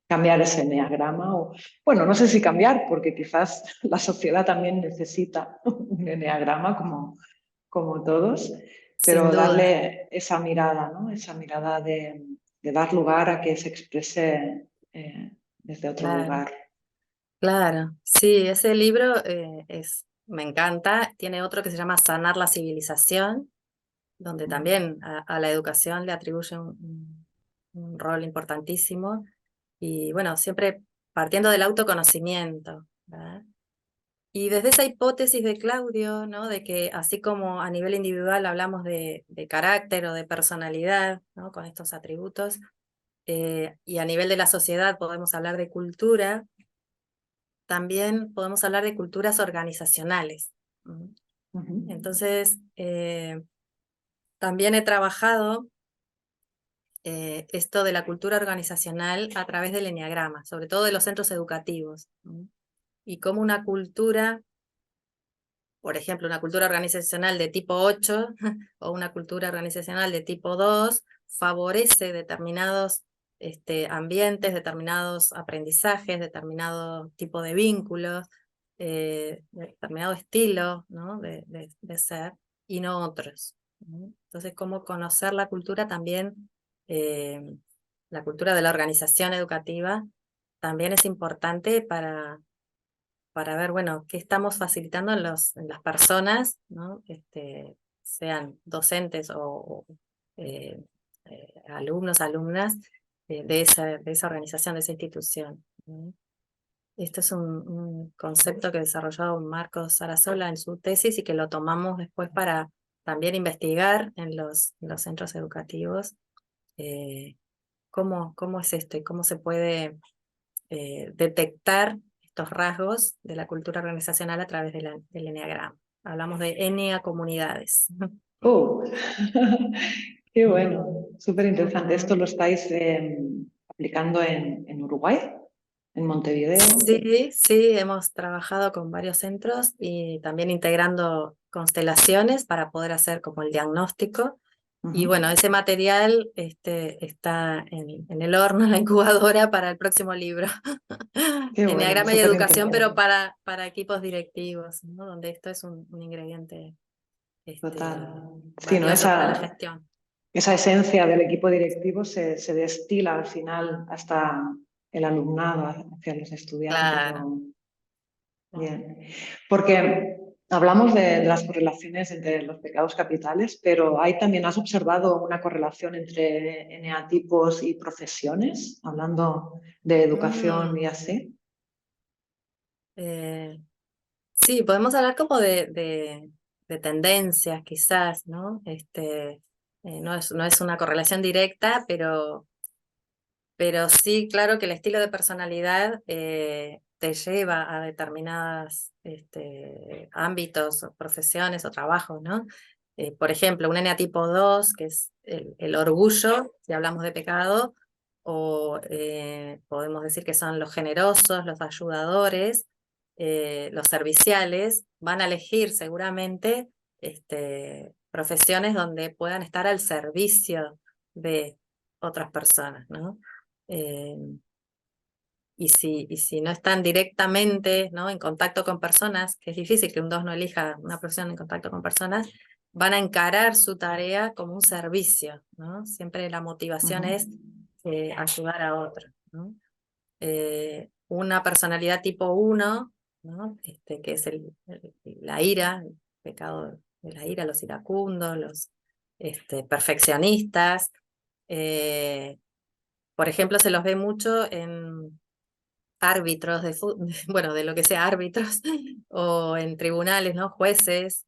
cambiar ese eneagrama. O, bueno, no sé si cambiar, porque quizás la sociedad también necesita un eneagrama como todos, sin pero duda. darle esa mirada, ¿no? Esa mirada de dar lugar a que se exprese desde otro Claro. lugar. Claro, sí, ese libro me encanta. Tiene otro que se llama Sanar la civilización, donde también a la educación le atribuye un rol importantísimo. Y bueno, siempre partiendo del autoconocimiento, ¿verdad? Y desde esa hipótesis de Claudio, ¿no? De que así como a nivel individual hablamos de carácter o de personalidad, ¿no? Con estos atributos, y a nivel de la sociedad podemos hablar de cultura, también podemos hablar de culturas organizacionales. Ujú. Entonces, también he trabajado esto de la cultura organizacional a través del eneagrama, sobre todo de los centros educativos, y cómo una cultura, por ejemplo, una cultura organizacional de tipo 8 o una cultura organizacional de tipo 2 favorece determinados ambientes, determinados aprendizajes, determinado tipo de vínculos, determinado estilo, ¿no? de ser, y no otros, ¿no? Entonces, cómo conocer la cultura también, la cultura de la organización educativa, también es importante para ver, bueno, qué estamos facilitando en las personas, ¿no? Sean docentes o alumnos, alumnas de esa organización, de esa institución, ¿no? Este es un concepto que desarrolló Marcos Sarasola en su tesis y que lo tomamos después para también investigar en los centros educativos, eh, cómo es esto y cómo se puede detectar estos rasgos de la cultura organizacional a través del eneagrama. Hablamos de comunidades. Oh, qué bueno, Ujú. súper interesante. ¿Esto Ujú. lo estáis aplicando en Uruguay, en Montevideo? Sí, sí, hemos trabajado con varios centros y también integrando constelaciones para poder hacer como el diagnóstico. Y Ujú. bueno, ese material está en el horno, en la incubadora para el próximo libro. Qué bueno, Enneagrama y súper educación, pero interesante. para equipos directivos, ¿no? Donde esto es un ingrediente Total. Sí, ¿no? valioso para la gestión. Esa esencia del equipo directivo se destila al final hasta el alumnado, hacia los estudiantes. Claro. ¿No? Claro. Bien. Porque hablamos de las correlaciones entre los pecados capitales, pero ¿hay también, has observado una correlación entre eneatipos y profesiones, hablando de educación y Mm, así? eh, sí, podemos hablar como de tendencias, quizás, ¿no? No es una correlación directa, pero sí, claro que el estilo de personalidad te lleva a determinados ámbitos o profesiones o trabajos, ¿no? Por ejemplo, un eneatipo 2 que es el orgullo, si hablamos de pecado, o podemos decir que son los generosos, los ayudadores, los serviciales, van a elegir seguramente profesiones donde puedan estar al servicio de otras personas, ¿no? Eh, y si no están directamente, ¿no? En contacto con personas, que es difícil que un 2 no elija una profesión en contacto con personas, van a encarar su tarea como un servicio, ¿no? Siempre la motivación Ujú. es ayudar a otros, ¿no? Una personalidad tipo 1, ¿no? Que es la ira, el pecado de la ira, los iracundos, los perfeccionistas. eh, por ejemplo, se los ve mucho en árbitros de fútbol, bueno, de lo que sea árbitros, o en tribunales, ¿no? Jueces,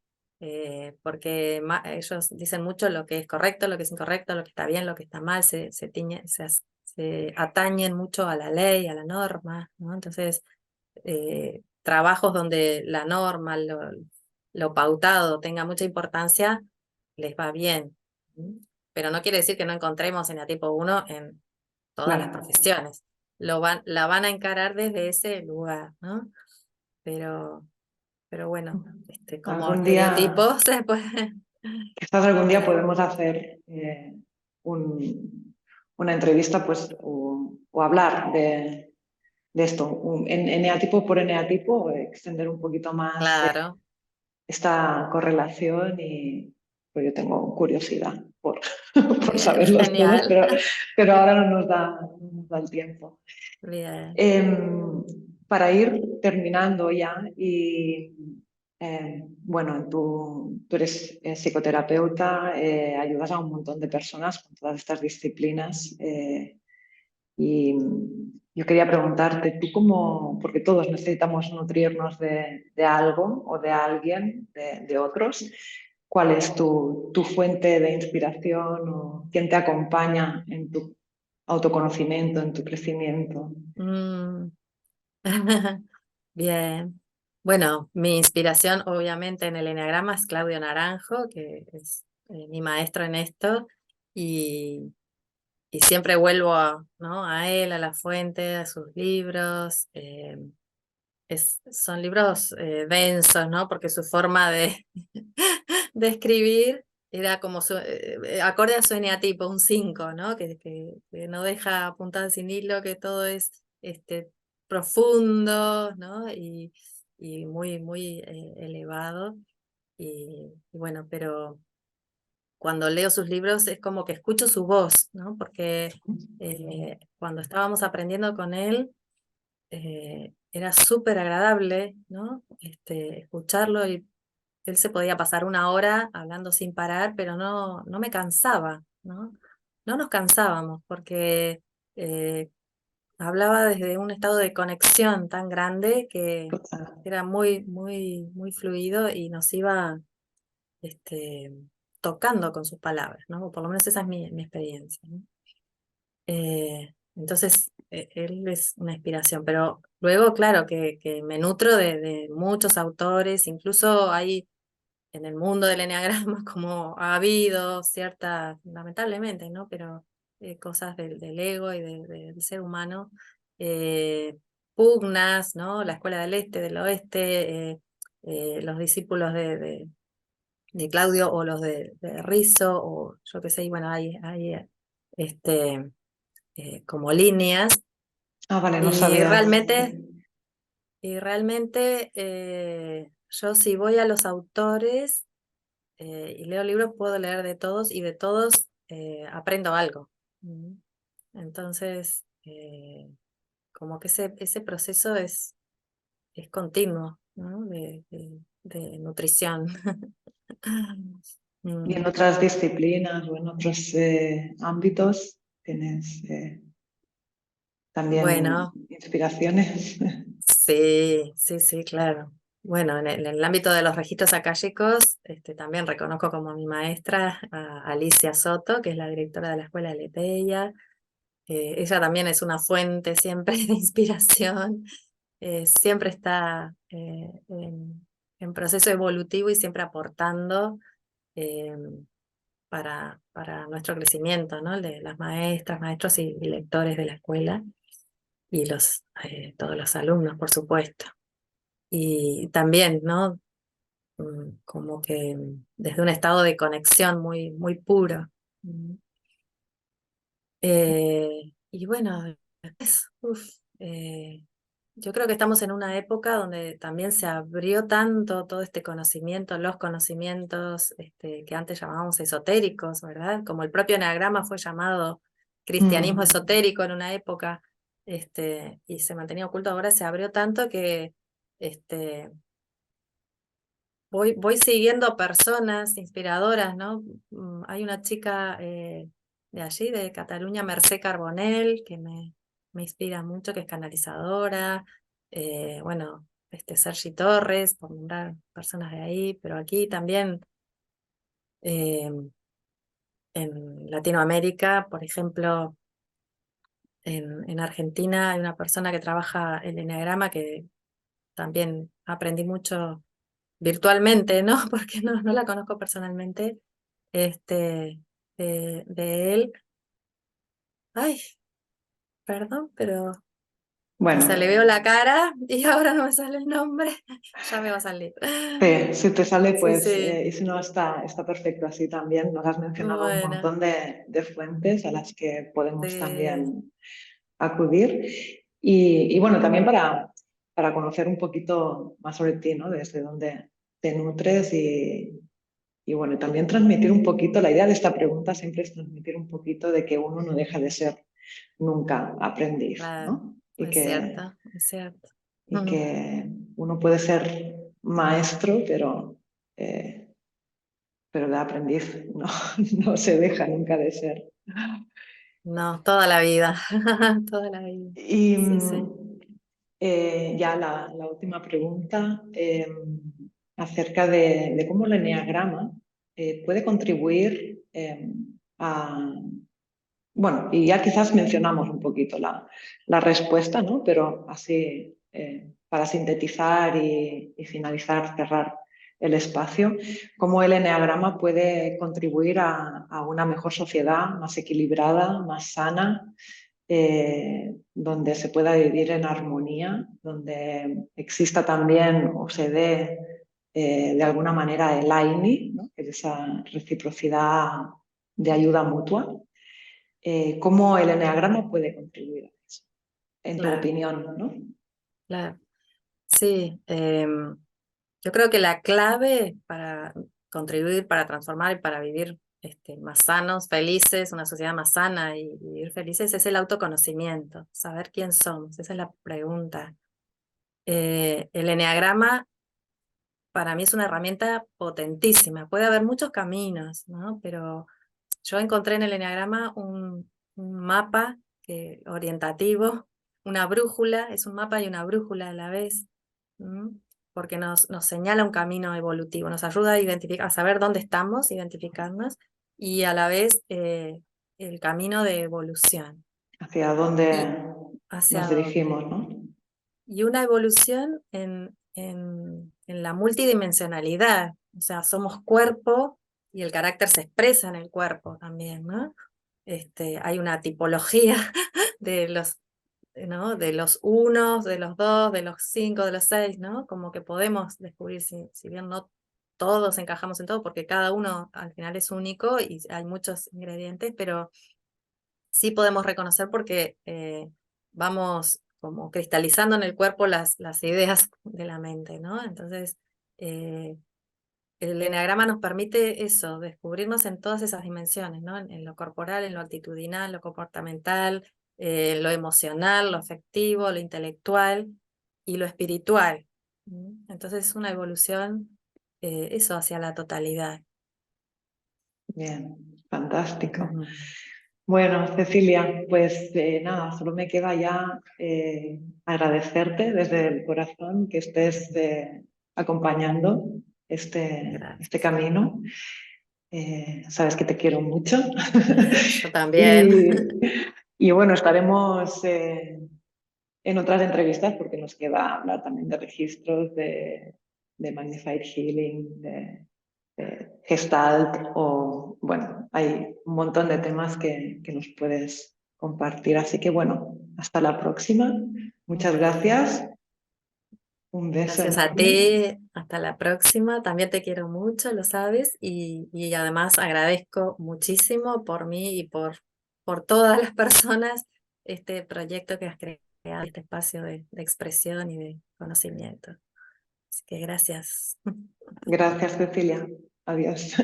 porque ellos dicen mucho lo que es correcto, lo que es incorrecto, lo que está bien, lo que está mal, se atañen mucho a la ley, a la norma, ¿no? Entonces, trabajos donde la norma, lo pautado tenga mucha importancia, les va bien. ¿Mm? Pero no quiere decir que no encontremos en la tipo 1 en todas las Claro. profesiones. La van a encarar desde ese lugar, ¿no? Pero, pero bueno, como Algún día, estereotipos se puede. quizás algún día eh, podemos hacer una entrevista pues, o hablar de esto, en eneatipo por eneatipo, extender un poquito más claro, esta correlación y pues yo tengo curiosidad por, por saberlos todos, genial. pero ahora no nos da el tiempo. Bien. Em, para ir terminando ya y bueno, tú eres psicoterapeuta, ayudas a un montón de personas con todas estas disciplinas y yo quería preguntarte, tú cómo, porque todos necesitamos nutrirnos de algo o de alguien, de otros, ¿cuál es tu fuente de inspiración o quién te acompaña en tu autoconocimiento, en tu crecimiento? Mm. Bien. Bueno, mi inspiración obviamente en el eneagrama es Claudio Naranjo, que es mi maestro en esto, y, y siempre vuelvo ¿no? a él, a la fuente, a sus libros. Son libros densos, ¿no? Porque su forma de, de escribir era como acorde a su eneatipo, un 5, ¿no? Que no deja puntada sin hilo, que todo es profundo, ¿no? Y muy, muy elevado. Y bueno, pero cuando leo sus libros es como que escucho su voz, ¿no? Porque cuando estábamos aprendiendo con él, era súper agradable, ¿no? Escucharlo y él se podía pasar una hora hablando sin parar, pero no me cansaba, ¿no? No nos cansábamos porque eh, hablaba desde un estado de conexión tan grande que Total. era muy, muy, muy fluido y nos iba este, tocando con sus palabras, ¿no? O por lo menos esa es mi experiencia, ¿no? Entonces, él es una inspiración, pero luego, claro, que me nutro de muchos autores, incluso hay en el mundo del eneagrama como ha habido ciertas, lamentablemente, ¿no? Pero cosas del ego y del ser humano, eh, pugnas, ¿no? La escuela del este, del oeste, los discípulos Claudio o los de Rizzo, o yo qué sé, y bueno, hay este, como líneas, Ah, vale, no y sabía. realmente, yo si voy a los autores y leo libros, puedo leer de todos y de todos aprendo algo. Mm. Entonces, como que ese proceso es continuo, ¿no? De nutrición. ¿Y en Mm. otras disciplinas o en otros ámbitos tienes también Bueno, inspiraciones? sí, sí, sí, claro. Bueno, en el ámbito de los registros akáshicos, también reconozco como mi maestra a Alicia Soto, que es la directora de la Escuela de Leteia. Ella también es una fuente siempre de inspiración, siempre está en proceso evolutivo y siempre aportando eh, para nuestro crecimiento, ¿no? El de las maestras, maestros y lectores de la escuela y todos los alumnos, por supuesto. Y también, ¿no? Como que desde un estado de conexión muy, muy puro. Mm. Y bueno, uf, yo creo que estamos en una época donde también se abrió tanto todo este conocimiento, los conocimientos que antes llamábamos esotéricos, ¿verdad? Como el propio eneagrama fue llamado cristianismo Mm. esotérico en una época, y se mantenía oculto, ahora se abrió tanto que este, voy siguiendo personas inspiradoras, ¿no? Hay una chica de allí, de Cataluña, Mercé Carbonell, que me inspira mucho, que es canalizadora. Bueno, Sergi Torres, por nombrar personas de ahí, pero aquí también eh, en Latinoamérica, por ejemplo, en Argentina hay una persona que trabaja el eneagrama que también aprendí mucho virtualmente, ¿no? Porque no la conozco personalmente, de él. Ay, perdón, pero, o sea, le Bueno, veo la cara y ahora no me sale el nombre, ya me va a salir. sí, si te sale, Sí, pues, sí, y si no, está perfecto así también. Nos has mencionado un bueno, montón de fuentes a las que podemos sí, también acudir. Y bueno, también para conocer un poquito más sobre ti, ¿no? Desde dónde te nutres y bueno, también transmitir un poquito, la idea de esta pregunta siempre es transmitir un poquito de que uno no deja de ser nunca aprendiz, claro, ¿no? es cierto, es cierto. Y que uno puede ser maestro, eh, pero de aprendiz no, no se deja nunca de ser. No, toda la vida, toda la vida. Y Sí, sí, ya la última pregunta acerca de cómo el eneagrama puede contribuir a... Bueno, y ya quizás mencionamos un poquito la respuesta, ¿no? Pero así, para sintetizar y finalizar, cerrar el espacio, cómo el eneagrama puede contribuir a una mejor sociedad, más equilibrada, más sana, donde se pueda vivir en armonía, donde exista también o se dé de alguna manera el AINI, ¿no? Que es esa reciprocidad de ayuda mutua. ¿Cómo el eneagrama puede contribuir a eso? En tu claro, opinión, ¿no? claro. Sí, yo creo que la clave para contribuir, para transformar y para vivir más sanos, felices, una sociedad más sana y vivir felices es el autoconocimiento, saber quién somos, esa es la pregunta. El eneagrama para mí es una herramienta potentísima, puede haber muchos caminos, ¿no? Pero yo encontré en el eneagrama un mapa orientativo, una brújula, es un mapa y una brújula a la vez, ¿m? Porque nos señala un camino evolutivo, nos ayuda a identificar, a saber dónde estamos, identificarnos, y a la vez el camino de evolución. Hacia Y dónde nos hacia dirigimos, dónde. ¿no? Y una evolución en la multidimensionalidad, o sea, somos cuerpo y el carácter se expresa en el cuerpo también, ¿no? Hay una tipología de los, ¿no? De los unos, de los dos, de los cinco, de los seis, ¿no? Como que podemos descubrir, si bien no todos encajamos en todo, porque cada uno al final es único y hay muchos ingredientes, pero sí podemos reconocer porque vamos como cristalizando en el cuerpo las ideas de la mente, ¿no? Entonces, el eneagrama nos permite eso, descubrirnos en todas esas dimensiones, ¿no? En lo corporal, en lo actitudinal, lo comportamental, lo emocional, lo afectivo, lo intelectual y lo espiritual. Entonces es una evolución, eso, hacia la totalidad. Bien, fantástico. Ujú. Bueno, Cecilia, pues nada, solo me queda ya agradecerte desde el corazón que estés acompañando este Gracias. camino. Sabes que te quiero mucho. Yo también. y, y bueno, estaremos en otras entrevistas porque nos queda hablar también de registros, de Magnified Healing, de Gestalt o, bueno, hay un montón de temas que nos puedes compartir. Así que, bueno, hasta la próxima. Muchas gracias. Un beso Gracias a enorme. ti, hasta la próxima. También te quiero mucho, lo sabes, y además agradezco muchísimo por mí y por todas las personas este proyecto que has creado, este espacio de expresión y de conocimiento. Así que gracias. Gracias, Cecilia. Adiós.